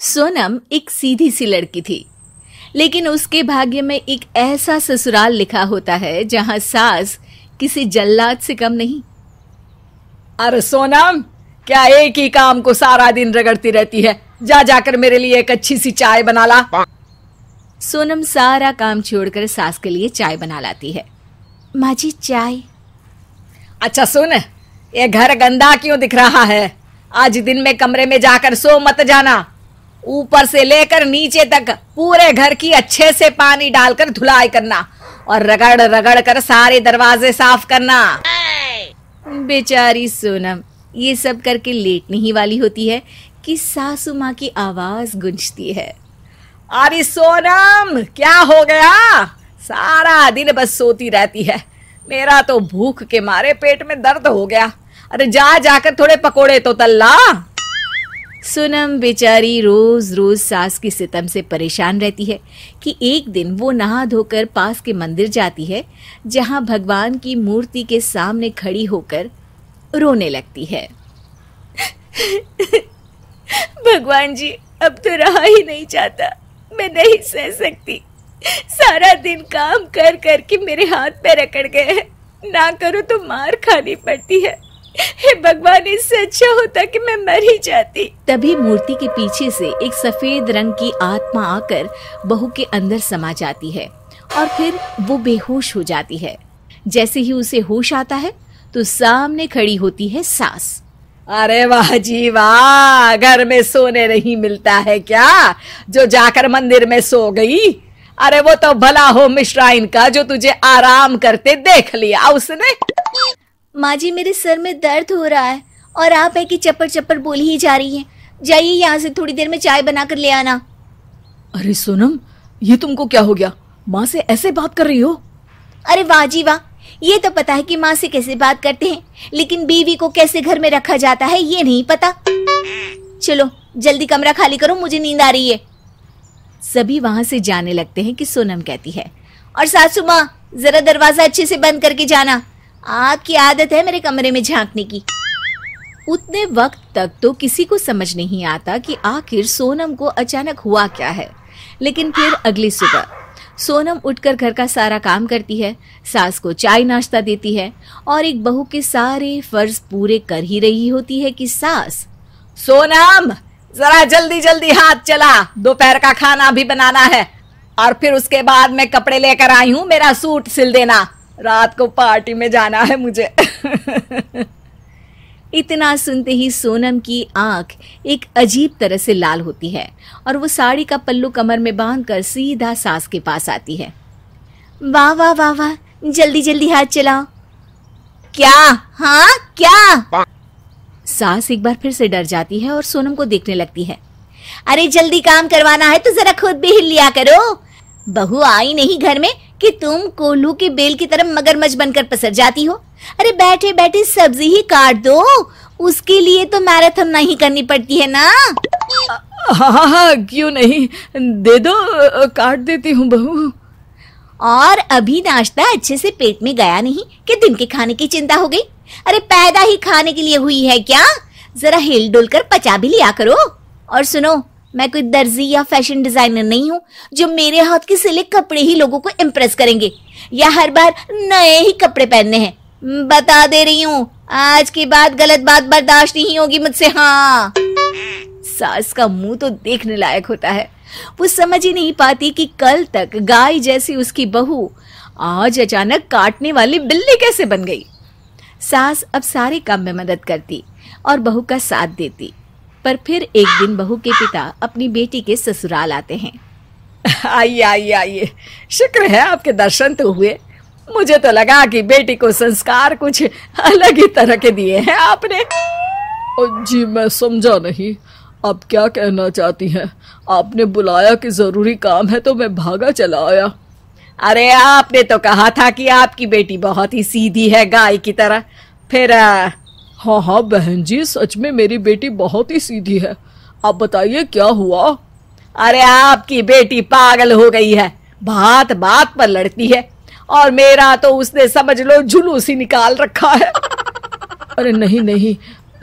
सोनम एक सीधी सी लड़की थी, लेकिन उसके भाग्य में एक ऐसा ससुराल लिखा होता है जहां सास किसी जल्लाद से कम नहीं। अरे सोनम, क्या एक ही काम को सारा दिन रगड़ती रहती है? जा जाकर मेरे लिए एक अच्छी सी चाय बना ला। सोनम सारा काम छोड़कर सास के लिए चाय बना लाती है। माँ जी चाय। अच्छा सुन, ये घर गंदा क्यों दिख रहा है? आज दिन में कमरे में जाकर सो मत जाना। ऊपर से लेकर नीचे तक पूरे घर की अच्छे से पानी डालकर धुलाई करना और रगड़ रगड़ कर सारे दरवाजे साफ करना। बेचारी सोनम ये सब करके लेटने ही वाली होती है कि सासू माँ की आवाज गूंजती है। अरे सोनम, क्या हो गया? सारा दिन बस सोती रहती है। मेरा तो भूख के मारे पेट में दर्द हो गया। अरे जा जाकर थोड़े पकोड़े तो तल ला। सोनम बेचारी रोज रोज सास की सितम से परेशान रहती है कि एक दिन वो नहा धोकर पास के मंदिर जाती है, जहां भगवान की मूर्ति के सामने खड़ी होकर रोने लगती है। भगवान जी, अब तो रहा ही नहीं जाता, मैं नहीं सह सकती। सारा दिन काम कर कर के मेरे हाथ पैर अकड़ गए हैं, ना करूं तो मार खानी पड़ती है। हे भगवान, इससे अच्छा होता कि मैं मर ही जाती। तभी मूर्ति के पीछे से एक सफेद रंग की आत्मा आकर बहू के अंदर समा जाती है और फिर वो बेहोश हो जाती है। जैसे ही उसे होश आता है तो सामने खड़ी होती है सास। अरे वाह जी वाह, घर में सोने नहीं मिलता है क्या जो जाकर मंदिर में सो गई? अरे वो तो भला हो मिश्राइन का जो तुझे आराम करते देख लिया उसने। माँ जी, मेरे सर में दर्द हो रहा है और आप है कि चप्पड़ चप्पड़ बोली ही जा रही हैं। जाइए यहाँ से, थोड़ी देर में चाय बनाकर ले आना। अरे सोनम, ये तुमको क्या हो गया? माँ से ऐसे बात कर रही हो? अरे वाह जी वाह, ये तो पता है कि माँ से कैसे बात करते हैं, लेकिन बीवी को कैसे घर में रखा जाता है ये नहीं पता। चलो जल्दी कमरा खाली करो, मुझे नींद आ रही है। सभी वहां से जाने लगते हैं कि सोनम कहती है, और सासू माँ जरा दरवाजा अच्छे से बंद करके जाना, आपकी आदत है मेरे कमरे में झांकने की। उतने वक्त तक तो किसी को समझ नहीं आता कि आखिर सोनम को अचानक हुआ क्या है, लेकिन फिर अगली सुबह सोनम उठकर घर का सारा काम करती है, सास को चाय नाश्ता देती है और एक बहू के सारे फर्ज पूरे कर ही रही होती है कि सास, सोनम जरा जल्दी जल्दी हाथ चला, दोपहर का खाना भी बनाना है और फिर उसके बाद मैं कपड़े लेकर आई हूँ, मेरा सूट सिल देना, रात को पार्टी में जाना है मुझे। इतना सुनते ही सोनम की आंख एक अजीब तरह से लाल होती है और वो साड़ी का पल्लू कमर में बांधकर सीधा सास के पास आती है। वाह वाह वाह वाह, जल्दी जल्दी हाथ चलाओ। क्या? हाँ क्या? सास एक बार फिर से डर जाती है और सोनम को देखने लगती है। अरे जल्दी काम करवाना है तो जरा खुद भी हिल लिया करो। बहू आई नहीं घर में कि तुम कोल्हू के बेल की तरह मगरमच्छ बनकर पसर जाती हो। अरे बैठे बैठे सब्जी ही काट दो, उसके लिए तो मैराथन नहीं करनी पड़ती है ना। हाँ हाँ, क्यों नहीं, दे दो, काट देती हूँ बहू। और अभी नाश्ता अच्छे से पेट में गया नहीं कि दिन के खाने की चिंता हो गई। अरे पैदा ही खाने के लिए हुई है क्या? जरा हिल डुल कर पचा भी लिया करो। और सुनो, मैं कोई दर्जी या फैशन डिजाइनर नहीं हूँ जो मेरे हाथ के सिले कपड़े ही लोगों को इम्प्रेस करेंगे या हर बार नए ही कपड़े पहनने हैं। बता दे रही हूँ, आज के बाद गलत बात बर्दाश्त नहीं होगी मुझसे। हाँ। सास का मुंह तो देखने लायक होता है। वो समझ ही नहीं पाती कि कल तक गाय जैसी उसकी बहू आज अचानक काटने वाली बिल्ली कैसे बन गई। सास अब सारे काम में मदद करती और बहू का साथ देती, पर फिर एक दिन बहू के पिता अपनी बेटी के ससुराल आते हैं। आइए आइए आइए, शुक्र है आपके दर्शन तो हुए। मुझे तो लगा कि बेटी को संस्कार कुछ अलग ही तरह के दिए हैं आपने। जी मैं समझा नहीं, आप क्या कहना चाहती हैं? आपने बुलाया कि जरूरी काम है तो मैं भागा चला आया। अरे आपने तो कहा था कि आपकी बेटी बहुत ही सीधी है, गाय की तरह। फिर हाँ हाँ बहन जी, सच में मेरी बेटी बहुत ही सीधी है। आप बताइए क्या हुआ? अरे आपकी बेटी पागल हो गई है, बात बात पर लड़ती है और मेरा तो उसने समझ लो जुलूस ही निकाल रखा है। अरे नहीं नहीं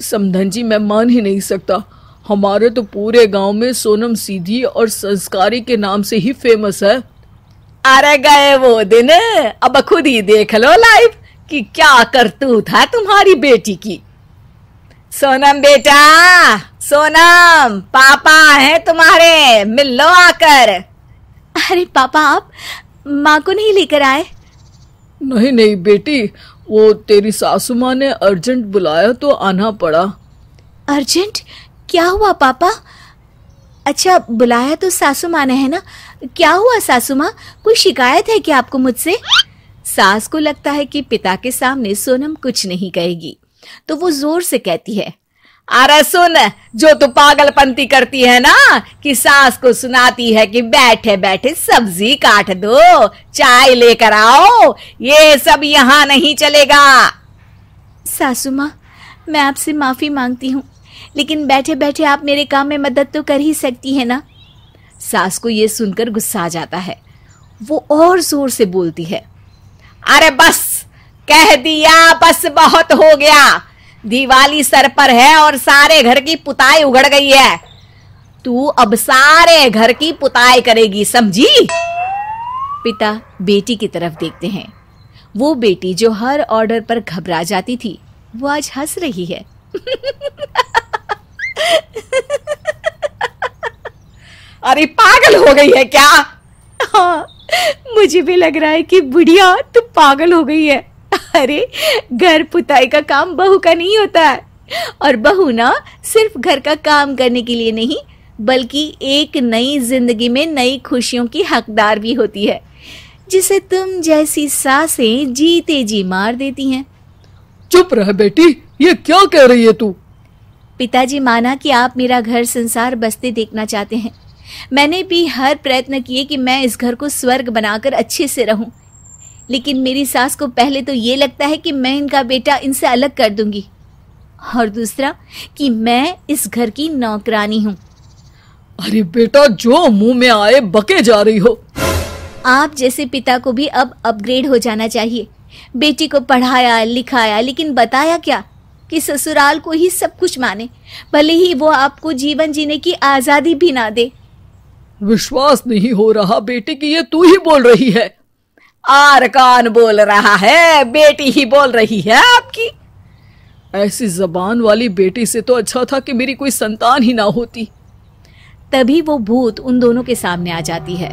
समधन जी, मैं मान ही नहीं सकता। हमारे तो पूरे गांव में सोनम सीधी और संस्कारी के नाम से ही फेमस है। अरे गए वो दिन, अब खुद ही देख लो लाइव कि क्या करतूत है तुम्हारी बेटी की। सोनम बेटा, सोनम, पापा है तुम्हारे, मिल लो आकर। अरे पापा, आप माँ को नहीं लेकर आए? नहीं नहीं बेटी, वो तेरी सासू माँ ने अर्जेंट बुलाया तो आना पड़ा। अर्जेंट? क्या हुआ पापा? अच्छा, बुलाया तो सासू माँ ने है ना? क्या हुआ सासू माँ? कोई शिकायत है क्या आपको मुझसे? सास को लगता है कि पिता के सामने सोनम कुछ नहीं कहेगी, तो वो जोर से कहती है, अरे सुन, जो तू पागलपंती करती है ना कि सास को सुनाती है कि बैठे बैठे सब्जी काट दो, चाय लेकर आओ, ये सब यहाँ नहीं चलेगा। सासू माँ, मैं आपसे माफी मांगती हूँ, लेकिन बैठे बैठे आप मेरे काम में मदद तो कर ही सकती है ना। सास को ये सुनकर गुस्सा आ जाता है। वो और जोर से बोलती है, अरे बस, कह दिया, बस बहुत हो गया। दिवाली सर पर है और सारे घर की पुताई उगड़ गई है। तू अब सारे घर की पुताई करेगी, समझी? पिता बेटी की तरफ देखते हैं। वो बेटी जो हर ऑर्डर पर घबरा जाती थी, वो आज हंस रही है। अरे पागल हो गई है क्या? हाँ, मुझे भी लग रहा है कि बुढ़िया तू पागल हो गई है। अरे, घर पुताई का काम बहू का नहीं होता है, और बहू ना सिर्फ घर का काम करने के लिए नहीं, बल्कि एक नई जिंदगी में नई खुशियों की हकदार भी होती है, जिसे तुम जैसी सासें जीते जी मार देती हैं। चुप रह बेटी, ये क्या कह रही है तू? पिताजी, माना कि आप मेरा घर संसार बसते देखना चाहते हैं। मैंने भी हर प्रयत्न किए कि मैं इस घर को स्वर्ग बनाकर अच्छे से रहूं, लेकिन मेरी सास को पहले तो ये लगता है कि मैं इनका बेटा इनसे अलग कर दूंगी, और दूसरा कि मैं इस घर की नौकरानी हूं। अरे बेटा, जो मुंह में आए बके जा रही हो। आप जैसे पिता को भी अब अपग्रेड हो जाना चाहिए। बेटी को पढ़ाया लिखाया, लेकिन बताया क्या कि ससुराल को ही सब कुछ माने, भले ही वो आपको जीवन जीने की आजादी भी ना दे। विश्वास नहीं हो रहा बेटी कि ये तू ही बोल रही है। और कौन बोल रहा है? बेटी ही बोल रही है आपकी। ऐसी जबान वाली बेटी से तो अच्छा था कि मेरी कोई संतान ही ना होती। तभी वो भूत उन दोनों के सामने आ जाती है।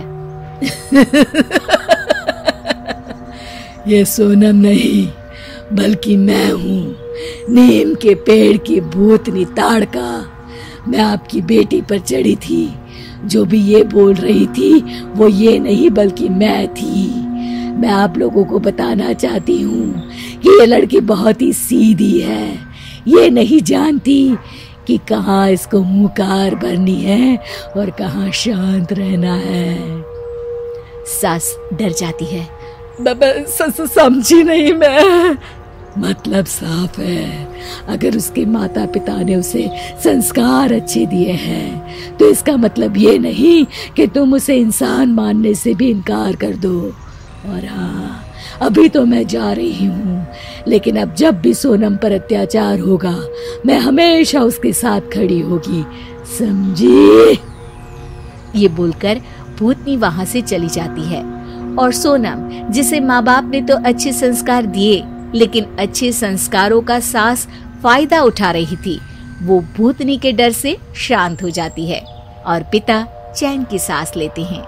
ये सोनम नहीं, बल्कि मैं हूँ, नीम के पेड़ की भूतनी ताड़का। मैं आपकी बेटी पर चढ़ी थी। जो भी ये बोल रही थी वो ये नहीं बल्कि मैं थी। मैं आप लोगों को बताना चाहती हूँ कि ये लड़की बहुत ही सीधी है। ये नहीं जानती कि कहाँ इसको मुकार भरनी है और कहाँ शांत रहना है। सास डर जाती है। समझी नहीं मैं। मतलब साफ है, अगर उसके माता पिता ने उसे संस्कार अच्छे दिए हैं तो इसका मतलब ये नहीं कि तुम उसे इंसान मानने से भी इनकार कर दो। और हाँ, अभी तो मैं जा रही हूँ, लेकिन अब जब भी सोनम पर अत्याचार होगा मैं हमेशा उसके साथ खड़ी होगी, समझी? ये बोलकर भूतनी वहां से चली जाती है, और सोनम, जिसे माँ बाप ने तो अच्छे संस्कार दिए, लेकिन अच्छे संस्कारों का सास फायदा उठा रही थी, वो भूतनी के डर से शांत हो जाती है और पिता चैन की सांस लेते हैं।